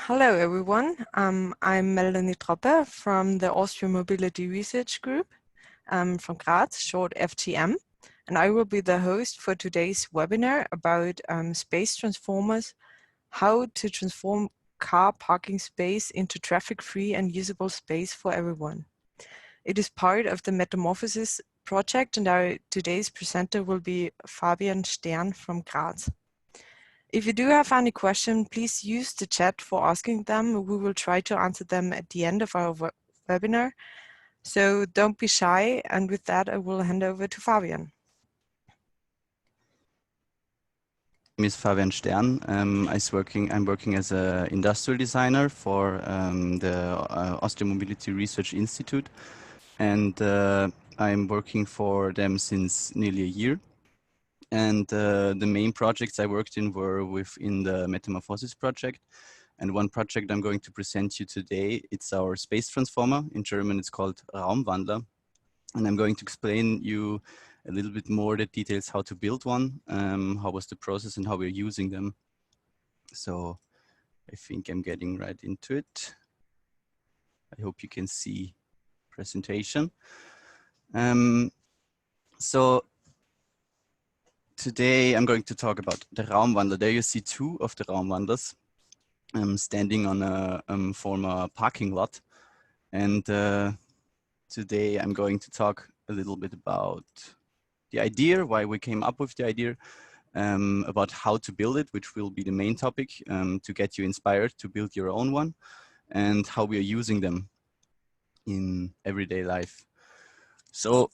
Hello, everyone. I'm Melanie Troppe from the Austrian Mobility Research Group from Graz, short FTM, and I will be the host for today's webinar about space transformers, how to transform car parking space into traffic-free and usable space for everyone. It is part of the Metamorphosis project, and our today's presenter will be Fabian Stern from Graz. If you do have any questions, please use the chat for asking them. We will try to answer them at the end of our webinar. So don't be shy. And with that, I will hand over to Fabian. My name is Fabian Stern. I'm working as an industrial designer for the Austrian Mobility Research Institute. And I'm working for them since nearly a year. And the main projects I worked in were within the Metamorphosis project. And one project I'm going to present you today, it's our space transformer. In German, it's called Raumwandler. And I'm going to explain you a little bit more the details how to build one, how was the process and how we're using them. So I think I'm getting right into it. I hope you can see presentation. So today I'm going to talk about the Raumwandler. There you see two of the Raumwandlers standing on a former parking lot. And today I'm going to talk a little bit about the idea, why we came up with the idea, about how to build it, which will be the main topic to get you inspired to build your own one, and how we are using them in everyday life. So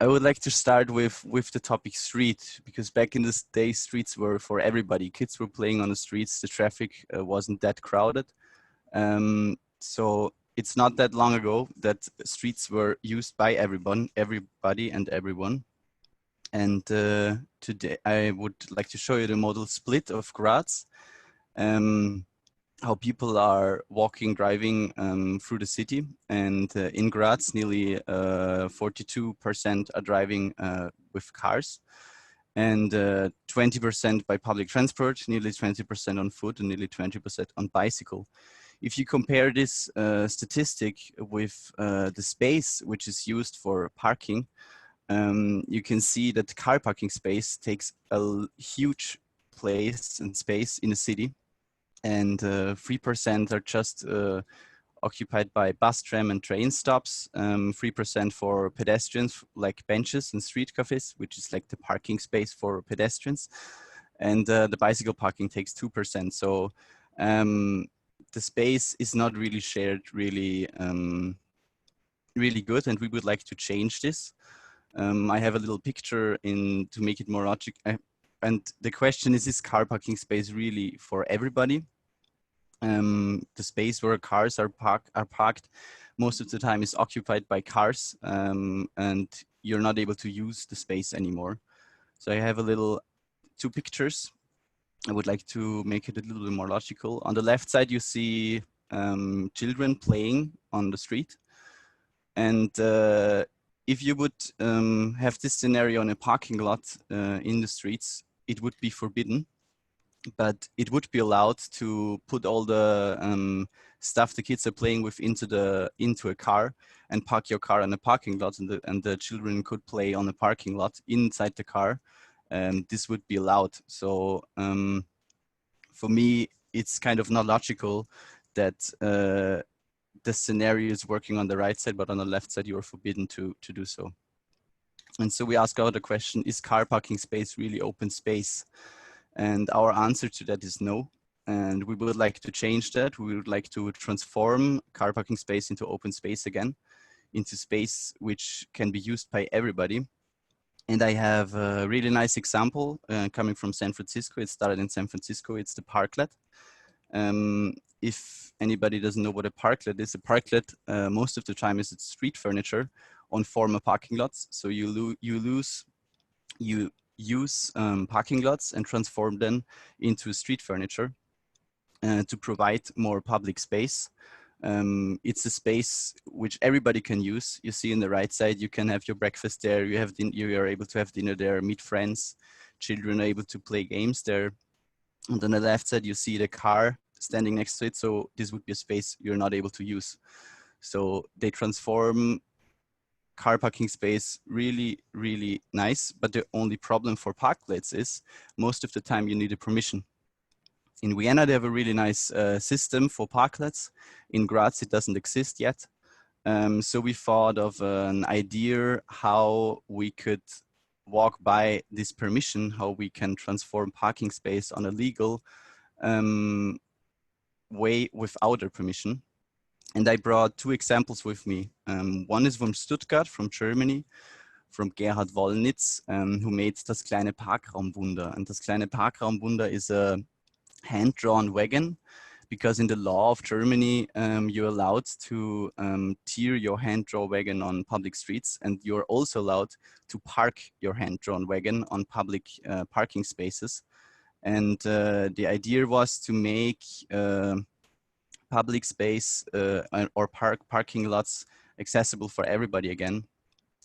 I would like to start with the topic street, because back in this day, streets were for everybody. Kids were playing on the streets. The traffic wasn't that crowded. So it's not that long ago that streets were used by everybody and everyone. And today I would like to show you the model split of Graz, how people are walking, driving through the city. And in Graz, nearly 42% are driving with cars, and 20% by public transport, nearly 20% on foot, and nearly 20% on bicycle. If you compare this statistic with the space which is used for parking, you can see that car parking space takes a huge place and space in the city, and 3% are just occupied by bus, tram, and train stops. 3% for pedestrians, like benches and street cafes, which is like the parking space for pedestrians. And the bicycle parking takes 2%. So the space is not really shared really good, and we would like to change this. I have a little picture to make it more logical. And the question is car parking space really for everybody? The space where cars are parked most of the time is occupied by cars, and you're not able to use the space anymore. So I have two pictures. I would like to make it a little bit more logical. On the left side, you see children playing on the street. And if you would have this scenario on a parking lot in the streets, it would be forbidden, but it would be allowed to put all the stuff the kids are playing with into a car and park your car in a parking lot, and the children could play on the parking lot inside the car. This would be allowed. So for me, it's kind of not logical that the scenario is working on the right side, but on the left side, you are forbidden to do so. And so we ask out the question, is car parking space really open space? And our answer to that is no. And we would like to change that. We would like to transform car parking space into open space again, into space which can be used by everybody. And I have a really nice example coming from San Francisco. It started in San Francisco. It's the Parklet. If anybody doesn't know what a parklet is, a parklet most of the time is street furniture on former parking lots. So you use parking lots and transform them into street furniture to provide more public space. It's a space which everybody can use. You see on the right side, you can have your breakfast there. You are able to have dinner there, meet friends. Children are able to play games there. And on the left side, you see the standing next to it. So this would be a space you're not able to use. So they transform car parking space really, really nice. But the only problem for parklets is most of the time you need a permission. In Vienna, they have a really nice system for parklets. In Graz, it doesn't exist yet. So we thought of an idea how we could walk by this permission, how we can transform parking space on a legal way without a permission. And I brought two examples with me. One is from Stuttgart, from Germany, from Gerhard Wollnitz, who made Das kleine Parkraumwunder. And Das kleine Parkraumwunder is a hand-drawn wagon, because in the law of Germany, you're allowed to tier your hand-drawn wagon on public streets, and you're also allowed to park your hand-drawn wagon on public parking spaces. And the idea was to make public space or parking lots accessible for everybody again.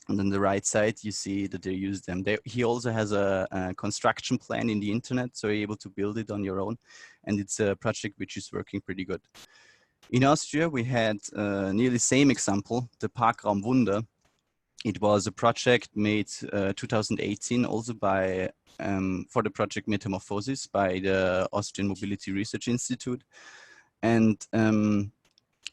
And on the right side, you see that they use them. He also has a construction plan in the internet, so you're able to build it on your own. And it's a project which is working pretty good. In Austria, we had nearly same example, the Parkraumwunder. It was a project made 2018 also by, for the project Metamorphosis by the Austrian Mobility Research Institute. And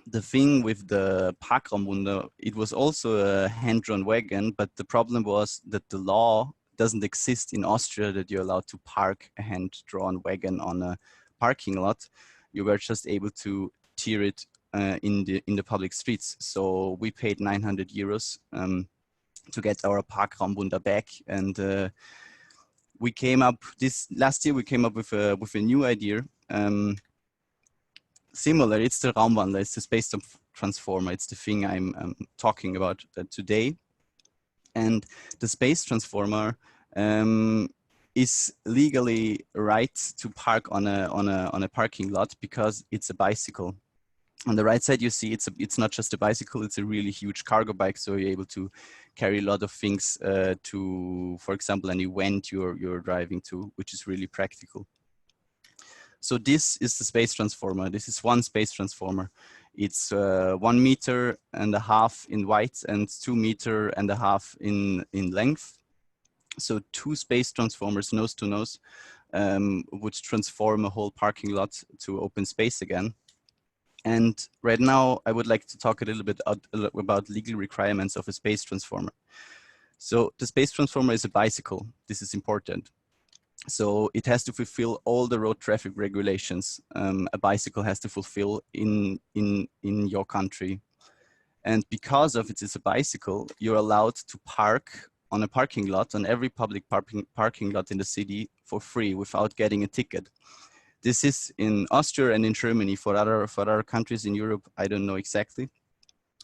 the thing with the Parkraumwunder, it was also a hand-drawn wagon, but the problem was that the law doesn't exist in Austria that you're allowed to park a hand-drawn wagon on a parking lot. You were just able to tier it in the public streets. So we paid 900 euros to get our Parkraumwunder back, and we came up last year. We came up with a new idea. Similar, it's the Raumwandler, it's the space transformer. It's the thing I'm talking about today. And the space transformer is legally right to park on a parking lot because it's a bicycle. On the right side, you see it's not just a bicycle, it's a really huge cargo bike. So you're able to carry a lot of things to, for example, an event you're driving to, which is really practical. So this is the space transformer. This is one space transformer. It's 1.5 meters in width and 2.5 meters in length. So two space transformers nose to nose would transform a whole parking lot to open space again. And right now, I would like to talk a little bit about legal requirements of a space transformer. So the space transformer is a bicycle. This is important. So it has to fulfill all the road traffic regulations a bicycle has to fulfill in your country. And because of it is a bicycle, you're allowed to park on a parking lot, on every public parking lot in the city for free without getting a ticket. This is in Austria and in Germany. For other countries in Europe, I don't know exactly,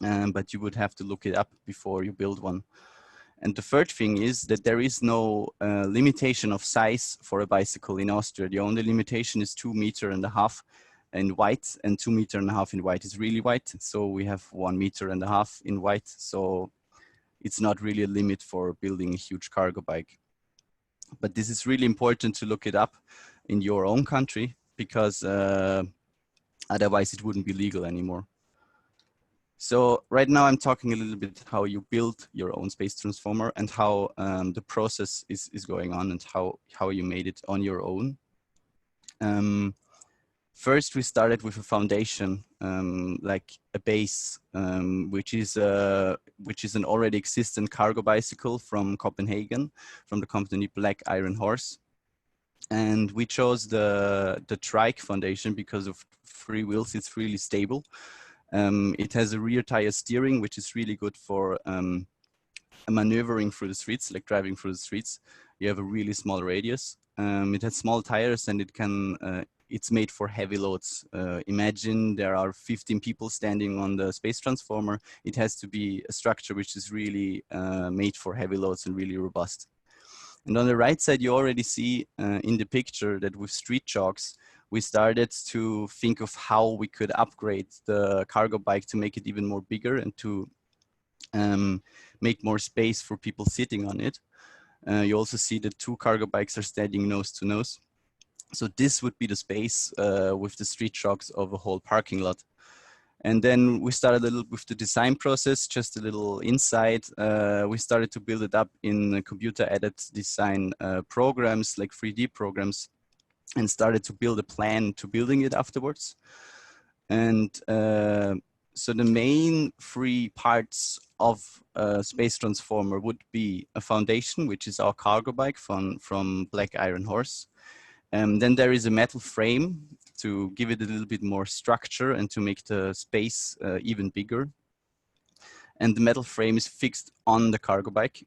but you would have to look it up before you build one. And the third thing is that there is no limitation of size for a bicycle in Austria. The only limitation is 2.5 meters in white, and 2.5 meters in white is really white. So we have 1.5 meters in white. So it's not really a limit for building a huge cargo bike. But this is really important to look it up in your own country, because otherwise it wouldn't be legal anymore. So right now I'm talking a little bit how you build your own space transformer and how the process is going on and how you made it on your own. First, we started with a foundation, like a base, which is an already existent cargo bicycle from Copenhagen, from the company Black Iron Horse. And we chose the trike foundation because of 3 wheels. It's really stable. It has a rear tire steering, which is really good for maneuvering through the streets, like driving through the streets. You have a really small radius. It has small tires, and it's made for heavy loads. Imagine there are 15 people standing on the space transformer. It has to be a structure which is really made for heavy loads and really robust. And on the right side, you already see in the picture that with street chalks, we started to think of how we could upgrade the cargo bike to make it even more bigger and to make more space for people sitting on it. You also see that 2 cargo bikes are standing nose to nose. So this would be the space with the street shocks of a whole parking lot. And then we started a little with the design process, just a little insight. We started to build it up in computer-aided design programs, like 3D programs, and started to build a plan to building it afterwards. And so the main three parts of a space transformer would be a foundation, which is our cargo bike from Black Iron Horse. Then there is a metal frame to give it a little bit more structure and to make the space even bigger. And the metal frame is fixed on the cargo bike.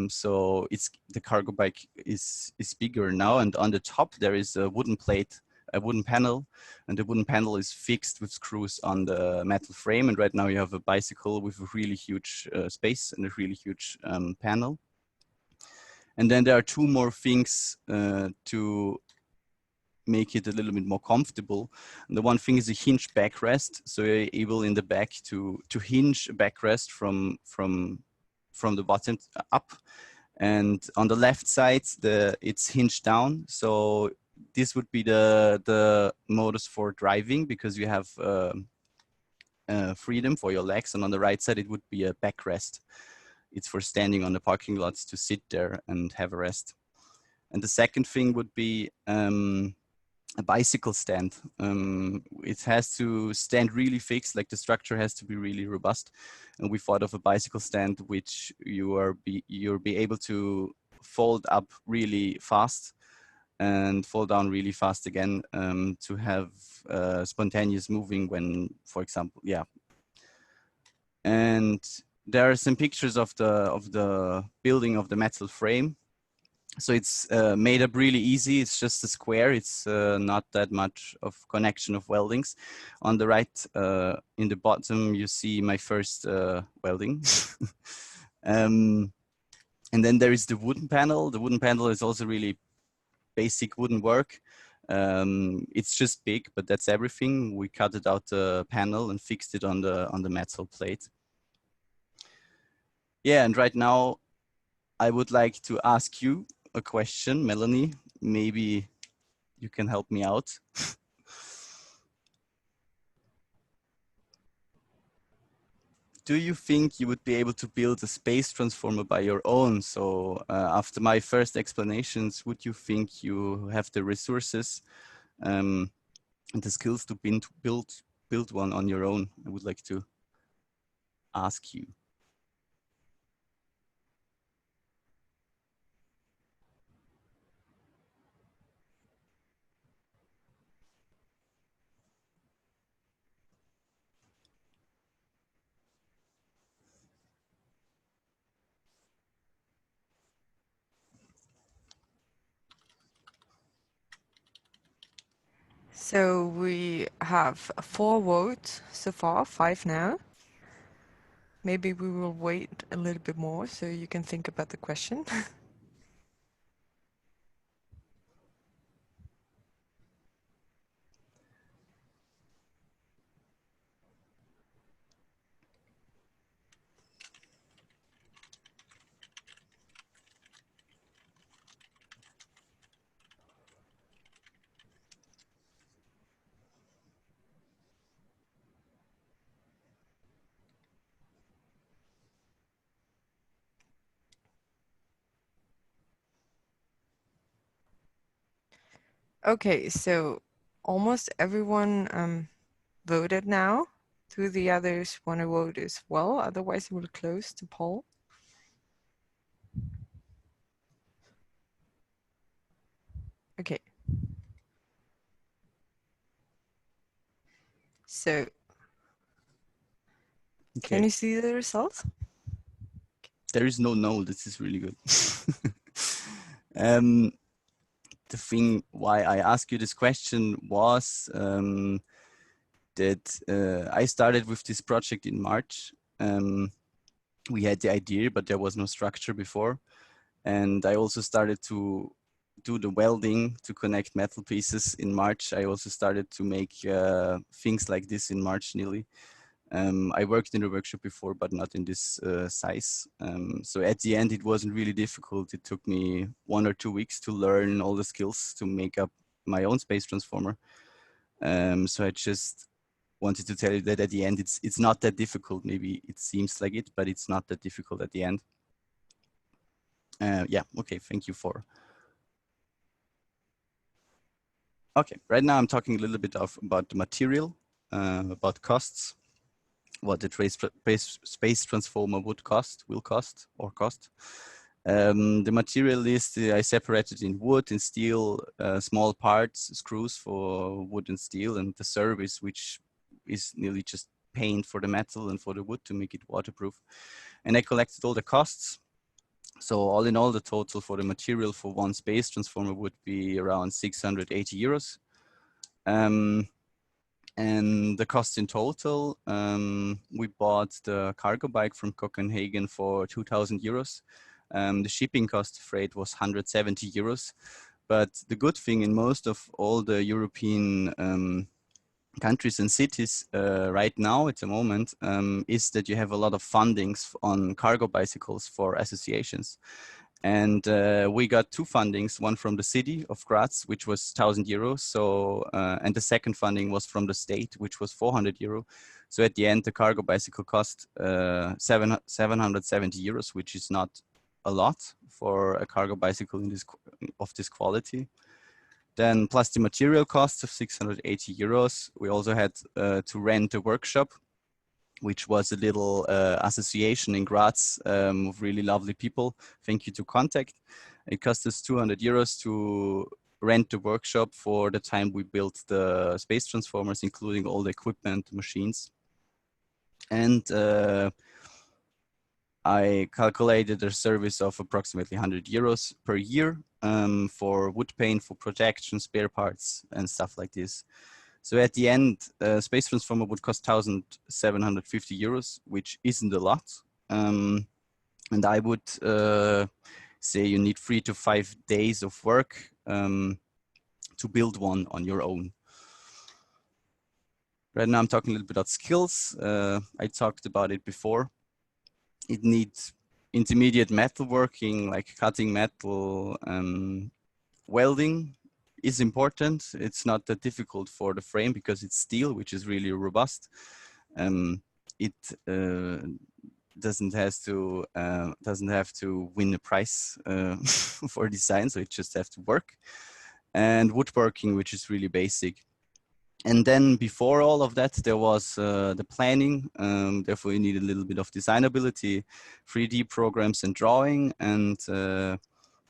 So the cargo bike is bigger now, and on the top there is a wooden plate, a wooden panel, and the wooden panel is fixed with screws on the metal frame. And right now you have a bicycle with a really huge space and a really huge panel. And then there are two more things to make it a little bit more comfortable. And the one thing is a hinge backrest. So you're able in the back to hinge a backrest from the bottom up. And on the left side, it's hinged down. So this would be the modus for driving, because you have freedom for your legs. And on the right side, it would be a backrest. It's for standing on the parking lots to sit there and have a rest. And the second thing would be a bicycle stand. It has to stand really fixed, like the structure has to be really robust. And we thought of a bicycle stand which you'll be able to fold up really fast and fall down really fast again, to have spontaneous moving when, for example, yeah. And there are some pictures of the building of the metal frame. So it's made up really easy. It's just a square. It's not that much of connection of weldings. On the right, in the bottom, you see my first welding. And then there is the wooden panel. The wooden panel is also really basic wooden work. It's just big, but that's everything. We cut it out the panel and fixed it on the metal plate. Yeah, and right now, I would like to ask you a question, Melanie. Maybe you can help me out. Do you think you would be able to build a space transformer by your own? So after my first explanations, would you think you have the resources and the skills to build one on your own? I would like to ask you. So we have 4 votes so far, 5 now. Maybe we will wait a little bit more so you can think about the question. Okay, so almost everyone voted now. Do the others want to vote as well? Otherwise, we'll close the poll. Okay. So, Okay. can you see the results? There is no. This is really good. The thing why I asked you this question was that I started with this project in March. We had the idea, but there was no structure before. And I also started to do the welding to connect metal pieces in March. I also started to make things like this in March nearly. I worked in a workshop before, but not in this size. So at the end, it wasn't really difficult. It took me 1 or 2 weeks to learn all the skills to make up my own space transformer. So I just wanted to tell you that at the end, it's not that difficult. Maybe it seems like it, but it's not that difficult at the end. Yeah, okay, thank you for. Okay, right now I'm talking a little bit about the material, about costs, what the space transformer will cost. The material list, I separated in wood and steel, small parts, screws for wood and steel, and the service, which is nearly just paint for the metal and for the wood to make it waterproof. And I collected all the costs. So all in all, the total for the material for one space transformer would be around 680 euros. And the cost in total, we bought the cargo bike from Copenhagen for 2,000 euros. The shipping cost freight was 170 euros. But the good thing in most of all the European countries and cities right now at the moment is that you have a lot of fundings on cargo bicycles for associations. And we got two fundings, one from the city of Graz, which was 1,000 euros. So, and the second funding was from the state, which was 400 euro. So at the end, the cargo bicycle cost 770 euros, which is not a lot for a cargo bicycle of this quality. Then plus the material cost of 680 euros. We also had to rent a workshop, which was a little association in Graz of really lovely people. Thank you to Contact. It cost us 200 euros to rent the workshop for the time we built the space transformers, including all the equipment, machines. And I calculated a service of approximately 100 euros per year for wood paint, for protection, spare parts, and stuff like this. So at the end, space transformer would cost 1,750 euros, which isn't a lot. And I would say you need 3 to 5 days of work to build one on your own. Right now I'm talking a little bit about skills. I talked about it before. It needs intermediate metalworking, like cutting metal, welding is important. It's not that difficult for the frame because it's steel, which is really robust. It doesn't have to win a prize for design, so it just has to work. And woodworking, which is really basic. And then before all of that, there was the planning. Therefore, you need a little bit of designability, 3D programs and drawing. And the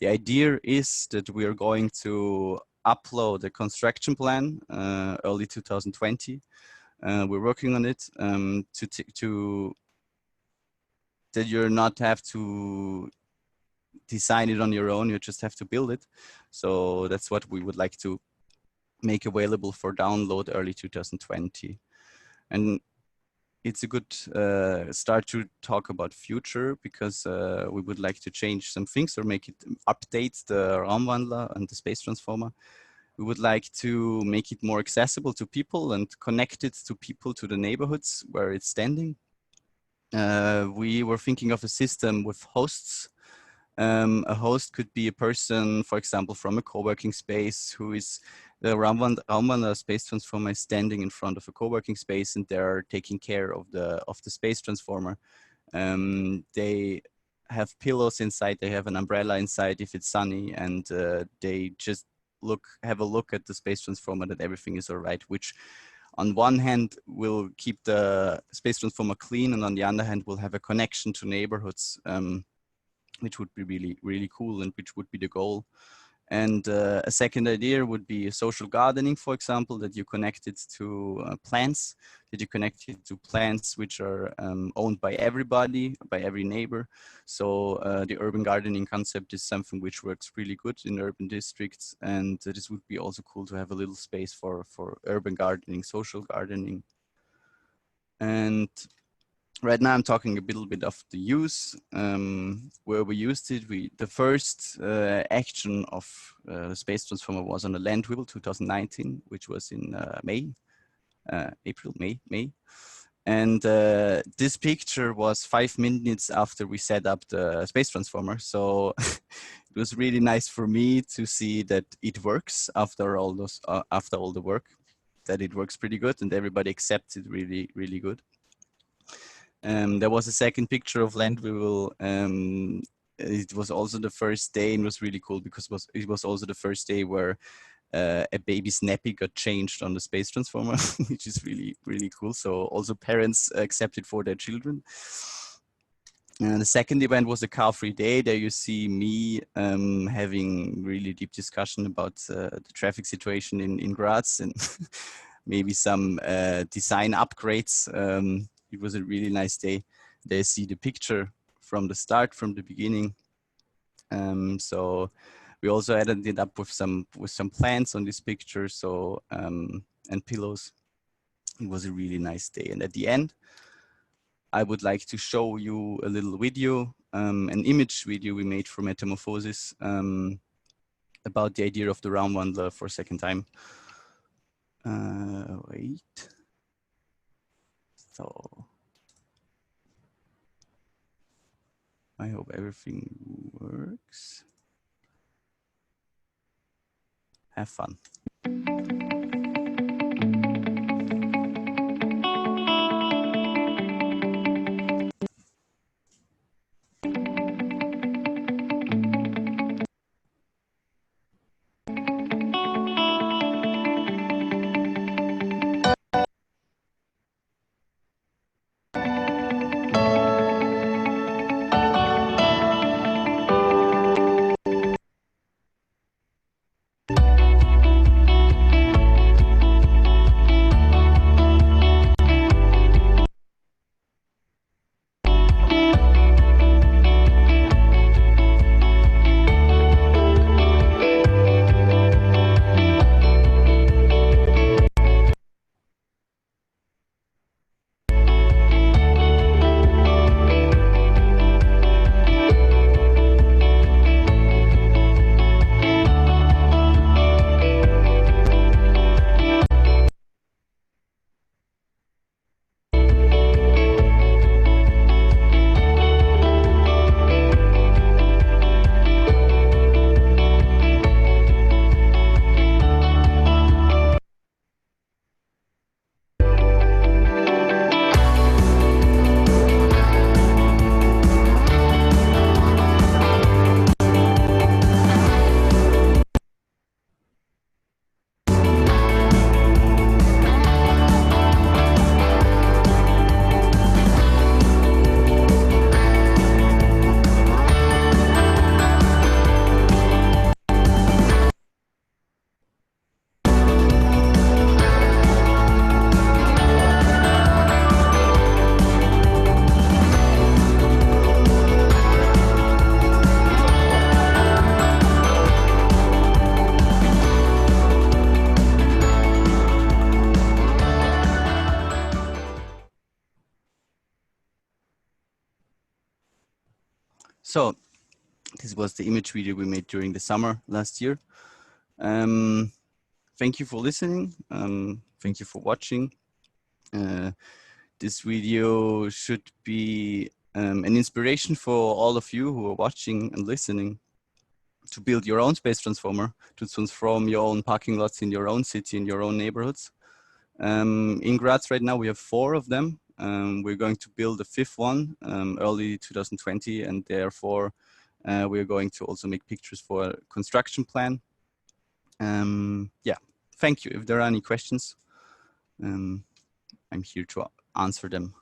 idea is that we are going to upload a construction plan early 2020. We're working on it that you're not have to design it on your own, you just have to build it. So that's what we would like to make available for download early 2020. And it's a good start to talk about future because we would like to change some things or make it update the Raumwandler and the space transformer. We would like to make it more accessible to people and connect it to people, to the neighborhoods where it's standing. We were thinking of a system with hosts. A host could be a person, for example, from a co-working space who is the Raumwandler space transformer is standing in front of a co-working space and they're taking care of the space transformer. They have pillows inside, they have an umbrella inside if it's sunny, and they just have a look at the space transformer that everything is all right, which on one hand will keep the space transformer clean, and on the other hand will have a connection to neighborhoods, which would be really, really cool and which would be the goal. And a second idea would be social gardening, for example, that you connect it to plants, that you connect it to plants which are owned by everybody, by every neighbor. So the urban gardening concept is something which works really good in urban districts. And this would be also cool to have a little space for urban gardening, social gardening. And right now I'm talking a little bit of the use, where we used it. The first action of the space transformer was on the Landwill 2019, which was in May. And this picture was 5 minutes after we set up the space transformer. So it was really nice for me to see that it works after all the work, that it works pretty good and everybody accepts it really, really good. There was a second picture of Landwheel. It was also the first day and it was really cool because it was also the first day where a baby's nappy got changed on the space transformer, which is really, really cool. So also parents accept it for their children. The second event was a car-free day. There you see me having really deep discussion about the traffic situation in Graz and maybe some design upgrades. It was a really nice day. There you see the picture from the start, from the beginning. So we also ended up with some plants on this picture, so and pillows. It was a really nice day. And at the end, I would like to show you a little video, an image video we made for Metamorphosis about the idea of the Raumwandler for a second time. Wait. So I hope everything works. Have fun. So this was the image video we made during the summer last year. Thank you for listening. Thank you for watching. This video should be an inspiration for all of you who are watching and listening to build your own space transformer, to transform your own parking lots in your own city, in your own neighborhoods. In Graz right now, we have 4 of them. We're going to build a 5th one early 2020, and therefore we're going to also make pictures for a construction plan. Yeah, thank you. If there are any questions, I'm here to answer them.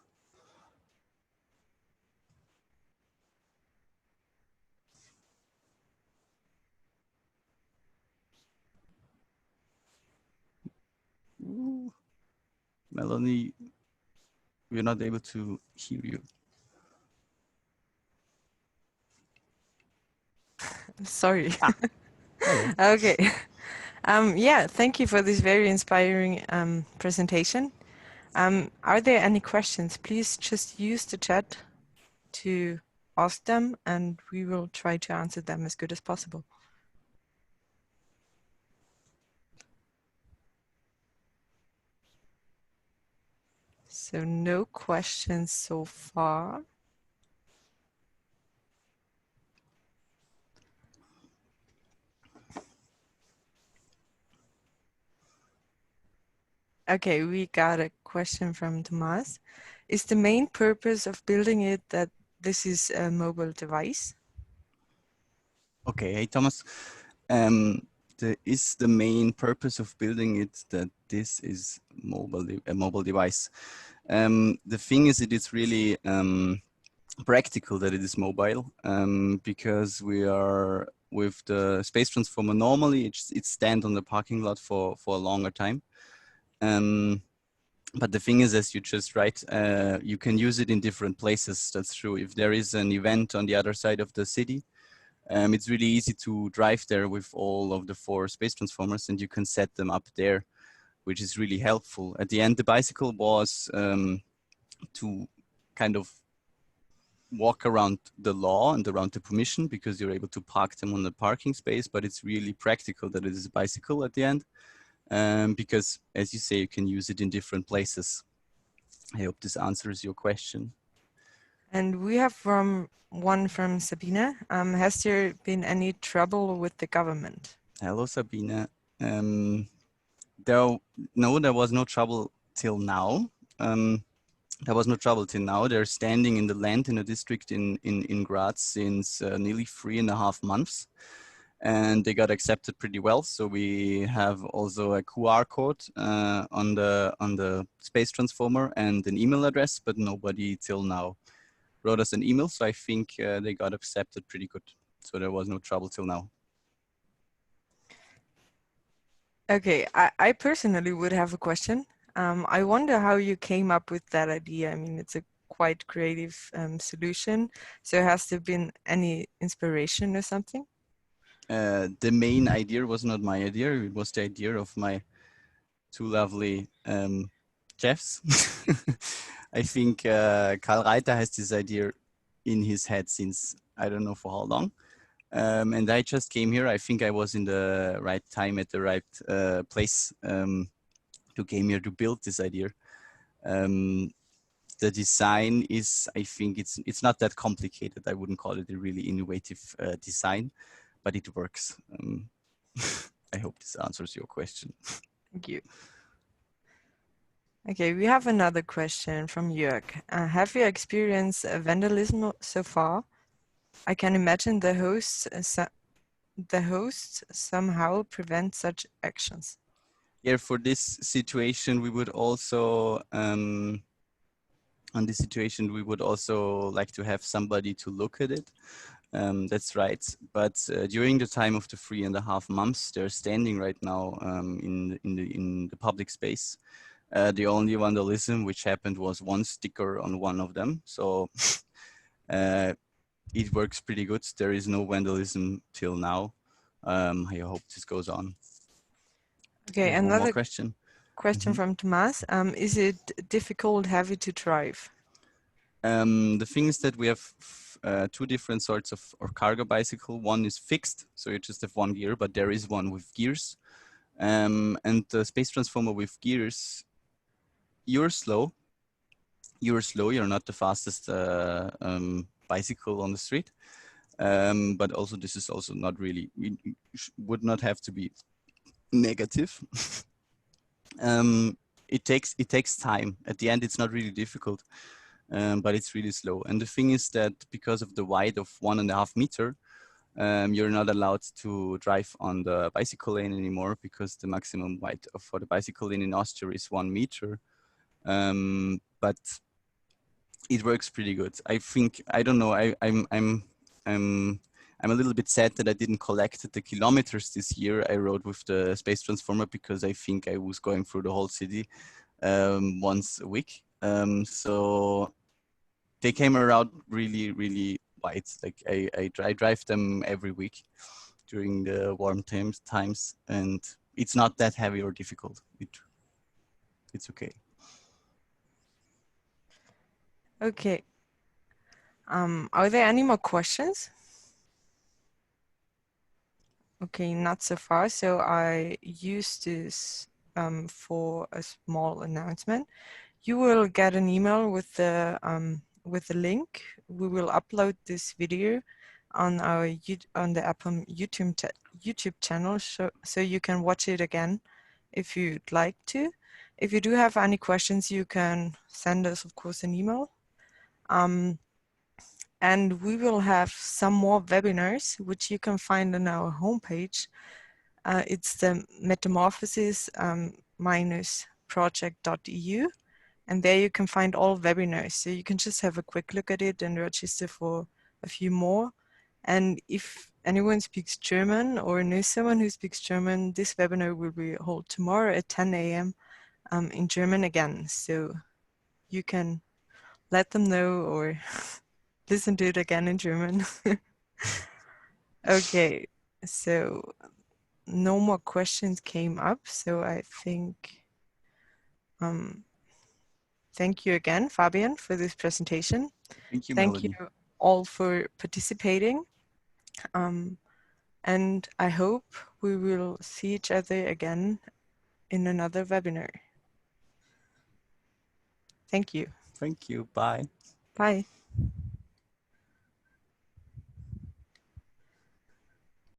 Ooh. Melanie, we're not able to hear you. Sorry. Okay. Yeah, thank you for this very inspiring presentation. Are there any questions? Please just use the chat to ask them and we will try to answer them as good as possible. So no questions so far. Okay, we got a question from Tomas. Is the main purpose of building it that this is a mobile device? Okay, hey Thomas. Is the main purpose of building it that this is a mobile device? The thing is, it is really practical that it is mobile, because we are with the space transformer. Normally, it stands on the parking lot for a longer time. But the thing is, as you just write, you can use it in different places. That's true. If there is an event on the other side of the city, it's really easy to drive there with all of the 4 space transformers, and you can set them up there, which is really helpful. At the end, the bicycle was to kind of walk around the law and around the permission, because you're able to park them on the parking space, but it's really practical that it is a bicycle at the end, because as you say, you can use it in different places. I hope this answers your question. And we have one from Sabine. Has there been any trouble with the government? Hello, Sabine. No, there was no trouble till now. There was no trouble till now. They're standing in the land in a district in Graz since nearly 3.5 months. And they got accepted pretty well. So we have also a QR code on the space transformer and an email address, but nobody till now wrote us an email. So I think they got accepted pretty good. So there was no trouble till now. Okay, I personally would have a question. I wonder how you came up with that idea. I mean, it's a quite creative solution. So has there been any inspiration or something? The main idea was not my idea. It was the idea of my 2 lovely chefs. I think Karl Reiter has this idea in his head since I don't know for how long. And I just came here. I think I was in the right time at the right place to came here to build this idea. The design is, I think it's not that complicated. I wouldn't call it a really innovative design, but it works. I hope this answers your question. Thank you. Okay, we have another question from Jörg. Have you experienced vandalism so far? I can imagine the hosts somehow prevent such actions. Yeah, for this situation, we would also on this situation, we would also like to have somebody to look at it. That's right. But during the time of the 3.5 months, they're standing right now in the public space. The only vandalism which happened was one sticker on one of them. So it works pretty good. There is no vandalism till now. I hope this goes on. Okay, One more another question. question from Tomas. Is it difficult, heavy to drive? The thing is that we have 2 different sorts of cargo bicycle. One is fixed, so you just have 1 gear, but there is one with gears. And the space transformer with gears, you're slow. You're not the fastest bicycle on the street. But also this is also not really, would not have to be negative. It takes time. At the end, it's not really difficult. But it's really slow. And the thing is that because of the width of 1.5 meter, you're not allowed to drive on the bicycle lane anymore, because the maximum width for the bicycle lane in Austria is 1 meter. But it works pretty good. I think, I don't know, I'm a little bit sad that I didn't collect the kilometers this year I rode with the space transformer, because I think I was going through the whole city once a week. So they came around really wide. Like I drive them every week during the warm times, and it's not that heavy or difficult. It's okay. Okay. Are there any more questions? Okay, not so far. So I use this for a small announcement. You will get an email with the link. We will upload this video on our on the Apple YouTube channel, so you can watch it again if you'd like to. If you do have any questions, you can send us, of course, an email. And we will have some more webinars, which you can find on our homepage. It's the Metamorphosis minus project.eu. And there you can find all webinars. So you can just have a quick look at it and register for a few more. And if anyone speaks German or knows someone who speaks German, this webinar will be held tomorrow at 10 a.m. In German again. So you can let them know or listen to it again in German. Okay, so no more questions came up. So I think, thank you again, Fabian, for this presentation. Thank you, Thank you Melanie. all for participating. And I hope we will see each other again in another webinar. Thank you. Thank you. Bye. Bye.